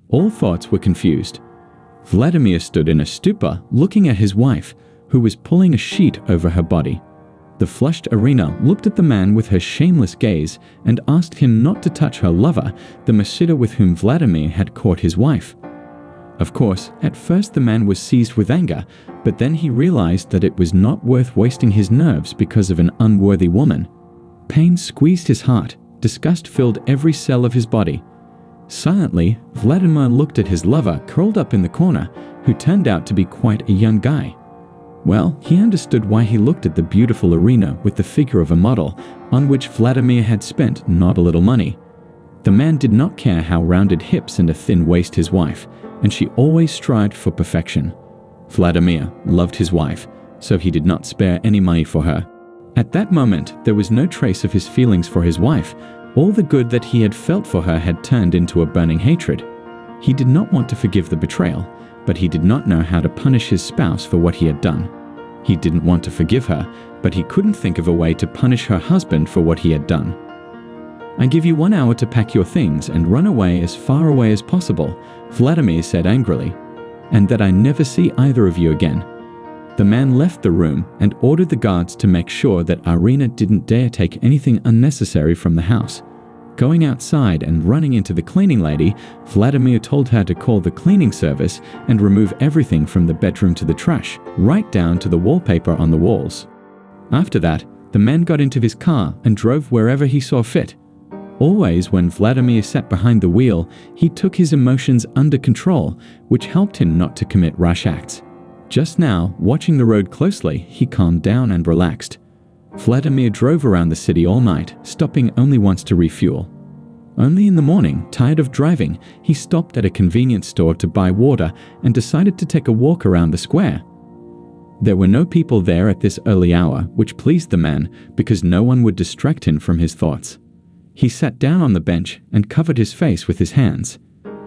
All thoughts were confused. Vladimir stood in a stupor, looking at his wife, who was pulling a sheet over her body. The flushed Irina looked at the man with her shameless gaze and asked him not to touch her lover, the Mashida with whom Vladimir had caught his wife. Of course, at first the man was seized with anger, but then he realized that it was not worth wasting his nerves because of an unworthy woman. Pain squeezed his heart, disgust filled every cell of his body. Silently, Vladimir looked at his lover curled up in the corner, who turned out to be quite a young guy. Well, he understood why he looked at the beautiful Irina with the figure of a model, on which Vladimir had spent not a little money. The man did not care how rounded hips and a thin waist his wife, and she always strived for perfection. Vladimir loved his wife, so he did not spare any money for her. At that moment, there was no trace of his feelings for his wife. All the good that he had felt for her had turned into a burning hatred. He did not want to forgive the betrayal, but he did not know how to punish his spouse for what he had done. He didn't want to forgive her, but he couldn't think of a way to punish her husband for what he had done. "I give you 1 hour to pack your things and run away as far away as possible," Vladimir said angrily, "and that I never see either of you again." The man left the room and ordered the guards to make sure that Irina didn't dare take anything unnecessary from the house. Going outside and running into the cleaning lady, Vladimir told her to call the cleaning service and remove everything from the bedroom to the trash, right down to the wallpaper on the walls. After that, the man got into his car and drove wherever he saw fit. Always when Vladimir sat behind the wheel, he took his emotions under control, which helped him not to commit rash acts. Just now, watching the road closely, he calmed down and relaxed. Vladimir drove around the city all night, stopping only once to refuel. Only in the morning, tired of driving, he stopped at a convenience store to buy water and decided to take a walk around the square. There were no people there at this early hour, which pleased the man because no one would distract him from his thoughts. He sat down on the bench and covered his face with his hands.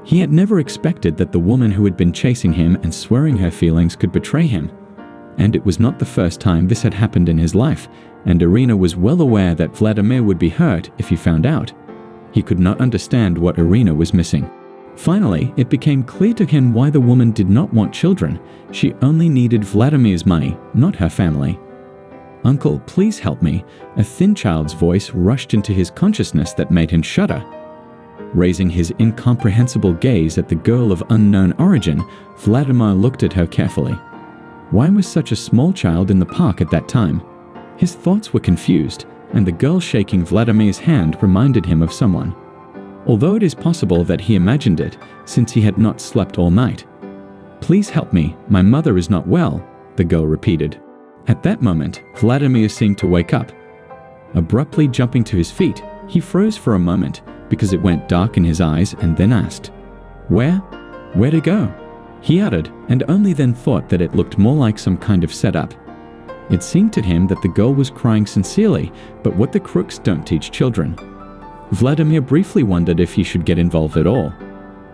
He had never expected that the woman who had been chasing him and swearing her feelings could betray him. And it was not the first time this had happened in his life, and Irina was well aware that Vladimir would be hurt if he found out. He could not understand what Irina was missing. Finally, it became clear to him why the woman did not want children. She only needed Vladimir's money, not her family. "Uncle, please help me." A thin child's voice rushed into his consciousness that made him shudder. Raising his incomprehensible gaze at the girl of unknown origin, Vladimir looked at her carefully. Why was such a small child in the park at that time? His thoughts were confused, and the girl shaking Vladimir's hand reminded him of someone. Although it is possible that he imagined it, since he had not slept all night. "Please help me, my mother is not well," the girl repeated. At that moment, Vladimir seemed to wake up. Abruptly jumping to his feet, he froze for a moment because it went dark in his eyes and then asked, Where to go?" He uttered, and only then thought that it looked more like some kind of setup. It seemed to him that the girl was crying sincerely, but what the crooks don't teach children. Vladimir briefly wondered if he should get involved at all.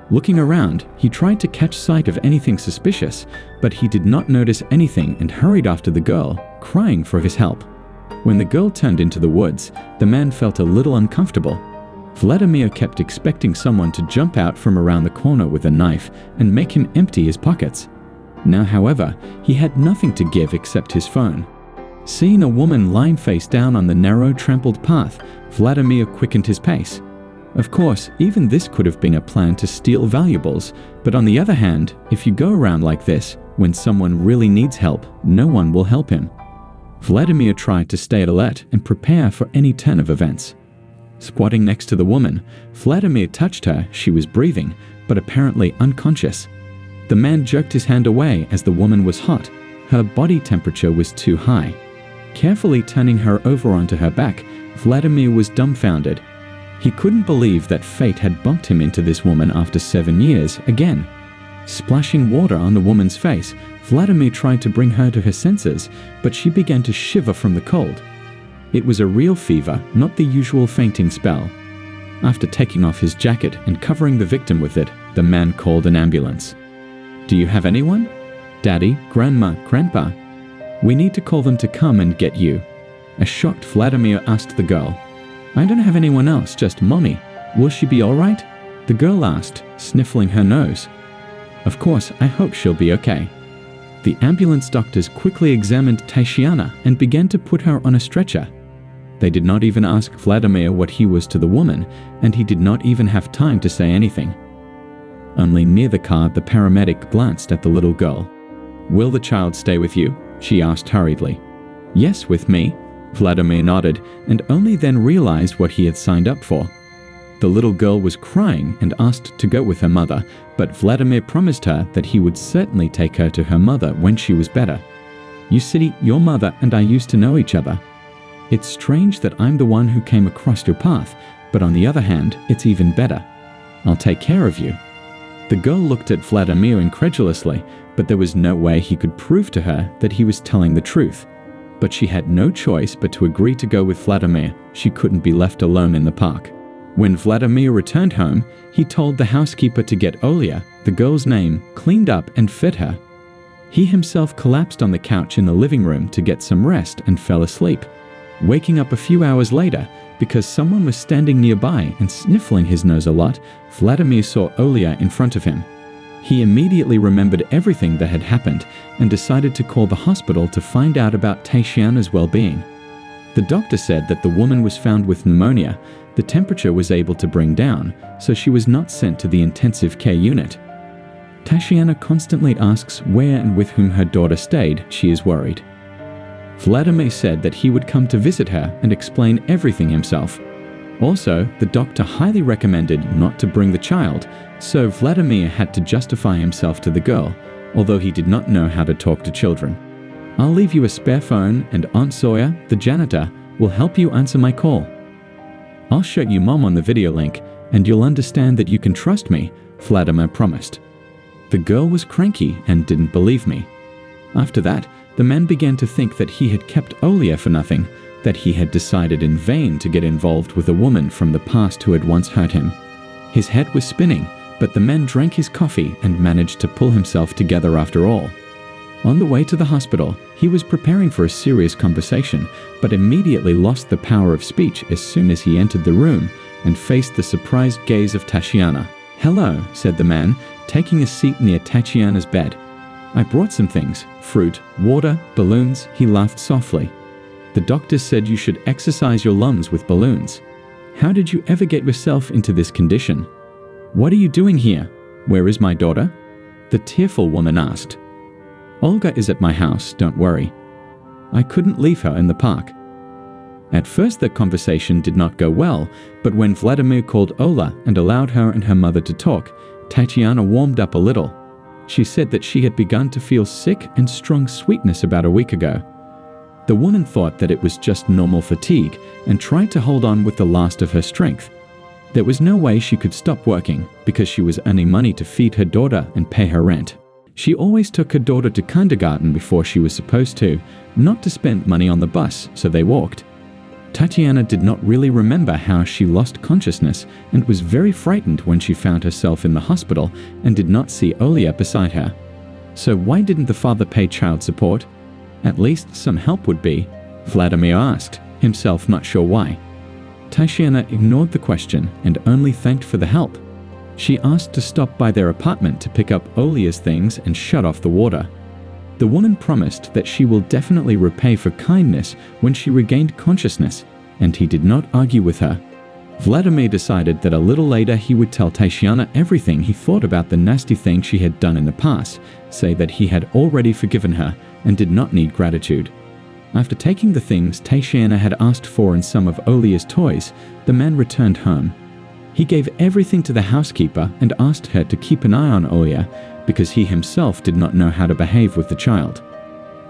Looking around, he tried to catch sight of anything suspicious, but he did not notice anything and hurried after the girl, crying for his help. When the girl turned into the woods, the man felt a little uncomfortable. Vladimir kept expecting someone to jump out from around the corner with a knife and make him empty his pockets. Now, however, he had nothing to give except his phone. Seeing a woman lying face down on the narrow, trampled path, Vladimir quickened his pace. Of course, even this could have been a plan to steal valuables, but on the other hand, if you go around like this, when someone really needs help, no one will help him. Vladimir tried to stay alert and prepare for any turn of events. Squatting next to the woman, Vladimir touched her. She was breathing, but apparently unconscious. The man jerked his hand away as the woman was hot. Her body temperature was too high. Carefully turning her over onto her back, Vladimir was dumbfounded. He couldn't believe that fate had bumped him into this woman after 7 years again. Splashing water on the woman's face, Vladimir tried to bring her to her senses, but she began to shiver from the cold. It was a real fever, not the usual fainting spell. After taking off his jacket and covering the victim with it, the man called an ambulance. "Do you have anyone? Daddy, Grandma, Grandpa? We need to call them to come and get you." A shocked Vladimir asked the girl, "I don't have anyone else, just Mommy. Will she be all right?" The girl asked, sniffling her nose. Of course, I hope she'll be okay. The ambulance doctors quickly examined Tatiana and began to put her on a stretcher. They did not even ask Vladimir what he was to the woman, and he did not even have time to say anything. Only near the car, the paramedic glanced at the little girl. Will the child stay with you? She asked hurriedly. Yes, with me. Vladimir nodded, and only then realized what he had signed up for. The little girl was crying and asked to go with her mother, but Vladimir promised her that he would certainly take her to her mother when she was better. You see, your mother and I used to know each other. It's strange that I'm the one who came across your path, but on the other hand, it's even better. I'll take care of you. The girl looked at Vladimir incredulously, but there was no way he could prove to her that he was telling the truth. But she had no choice but to agree to go with Vladimir. She couldn't be left alone in the park. When Vladimir returned home, he told the housekeeper to get Olia, the girl's name, cleaned up and fed her. He himself collapsed on the couch in the living room to get some rest and fell asleep, waking up a few hours later because someone was standing nearby and sniffling his nose a lot. Vladimir saw Olia in front of him. He immediately remembered everything that had happened and decided to call the hospital to find out about Tatiana's well-being. The doctor said that the woman was found with pneumonia. The temperature was able to bring down, so she was not sent to the intensive care unit. Tatiana constantly asks where and with whom her daughter stayed. She is worried. Vladimir said that he would come to visit her and explain everything himself. Also, the doctor highly recommended not to bring the child, so Vladimir had to justify himself to the girl, although he did not know how to talk to children. I'll leave you a spare phone, and Aunt Sawyer, the janitor, will help you answer my call. I'll show you Mom on the video link, and you'll understand that you can trust me, Vladimir promised. The girl was cranky and didn't believe me. After that, the man began to think that he had kept Olia for nothing, that he had decided in vain to get involved with a woman from the past who had once hurt him. His head was spinning, but the man drank his coffee and managed to pull himself together after all. On the way to the hospital, he was preparing for a serious conversation, but immediately lost the power of speech as soon as he entered the room and faced the surprised gaze of Tatiana. Hello, said the man, taking a seat near Tatiana's bed. I brought some things, fruit, water, balloons. He laughed softly. The doctor said you should exercise your lungs with balloons. How did you ever get yourself into this condition? What are you doing here? Where is my daughter? The tearful woman asked. Olga is at my house, don't worry. I couldn't leave her in the park. At first the conversation did not go well, but when Vladimir called Ola and allowed her and her mother to talk, Tatiana warmed up a little. She said that she had begun to feel sick and strong sweetness about a week ago. The woman thought that it was just normal fatigue and tried to hold on with the last of her strength. There was no way she could stop working because she was earning money to feed her daughter and pay her rent. She always took her daughter to kindergarten before she was supposed to, not to spend money on the bus, so they walked. Tatiana did not really remember how she lost consciousness and was very frightened when she found herself in the hospital and did not see Olia beside her. So why didn't the father pay child support? At least some help would be, Vladimir asked, himself not sure why. Tatiana ignored the question and only thanked for the help. She asked to stop by their apartment to pick up Olia's things and shut off the water. The woman promised that she will definitely repay for kindness when she regained consciousness, and he did not argue with her. Vladimir decided that a little later he would tell Tatiana everything he thought about the nasty thing she had done in the past, say that he had already forgiven her and did not need gratitude. After taking the things Tatiana had asked for and some of Olia's toys, the man returned home. He gave everything to the housekeeper and asked her to keep an eye on Olia because he himself did not know how to behave with the child.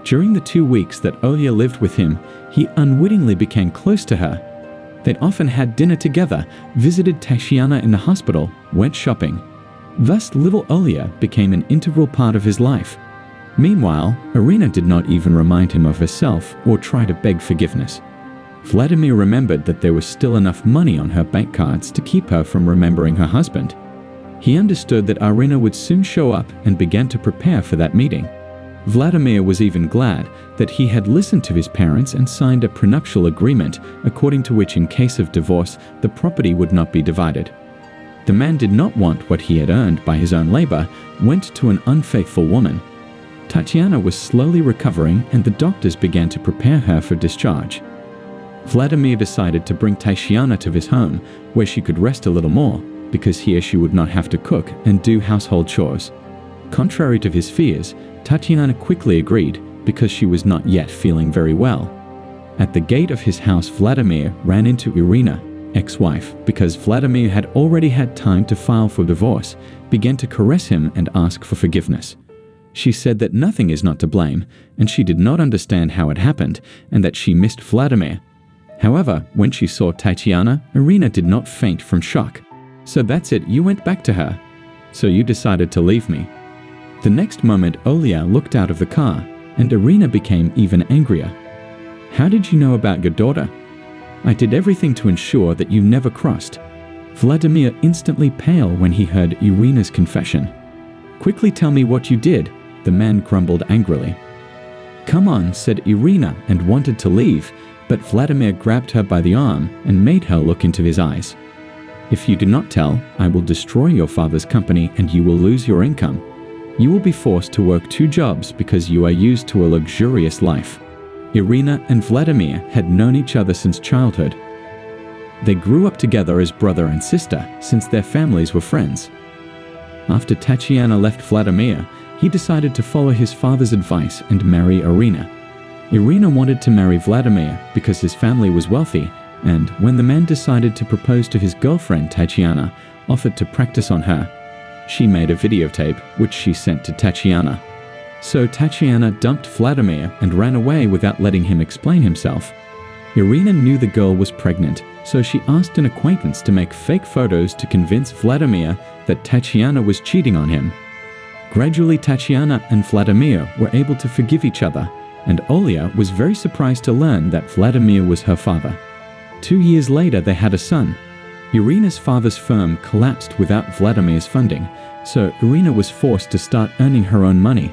During the 2 weeks that Olia lived with him, he unwittingly became close to her. They'd often had dinner together, visited Tatiana in the hospital, went shopping. Thus, little Olia became an integral part of his life. Meanwhile, Irina did not even remind him of herself or try to beg forgiveness. Vladimir remembered that there was still enough money on her bank cards to keep her from remembering her husband. He understood that Irina would soon show up and began to prepare for that meeting. Vladimir was even glad that he had listened to his parents and signed a prenuptial agreement according to which in case of divorce, the property would not be divided. The man did not want what he had earned by his own labor, went to an unfaithful woman. Tatiana was slowly recovering and the doctors began to prepare her for discharge. Vladimir decided to bring Tatiana to his home, where she could rest a little more, because here she would not have to cook and do household chores. Contrary to his fears, Tatiana quickly agreed, because she was not yet feeling very well. At the gate of his house, Vladimir ran into Irina, ex-wife, because Vladimir had already had time to file for divorce, began to caress him and ask for forgiveness. She said that nothing is not to blame, and she did not understand how it happened, and that she missed Vladimir. However, when she saw Tatiana, Irina did not faint from shock. "So that's it, you went back to her. So you decided to leave me." The next moment, Olia looked out of the car, and Irina became even angrier. "How did you know about your daughter? I did everything to ensure that you never crossed." Vladimir instantly pale when he heard Irina's confession. "Quickly tell me what you did," the man grumbled angrily. "Come on," said Irina and wanted to leave, but Vladimir grabbed her by the arm and made her look into his eyes. "If you do not tell, I will destroy your father's company and you will lose your income. You will be forced to work 2 jobs because you are used to a luxurious life." Irina and Vladimir had known each other since childhood. They grew up together as brother and sister since their families were friends. After Tatiana left Vladimir, he decided to follow his father's advice and marry Irina. Irina wanted to marry Vladimir because his family was wealthy, and when the man decided to propose to his girlfriend Tatiana, offered to practice on her. She made a videotape, which she sent to Tatiana. So Tatiana dumped Vladimir and ran away without letting him explain himself. Irina knew the girl was pregnant, so she asked an acquaintance to make fake photos to convince Vladimir that Tatiana was cheating on him. Gradually, Tatiana and Vladimir were able to forgive each other, and Olia was very surprised to learn that Vladimir was her father. 2 years later, they had a son. Irina's father's firm collapsed without Vladimir's funding, so Irina was forced to start earning her own money.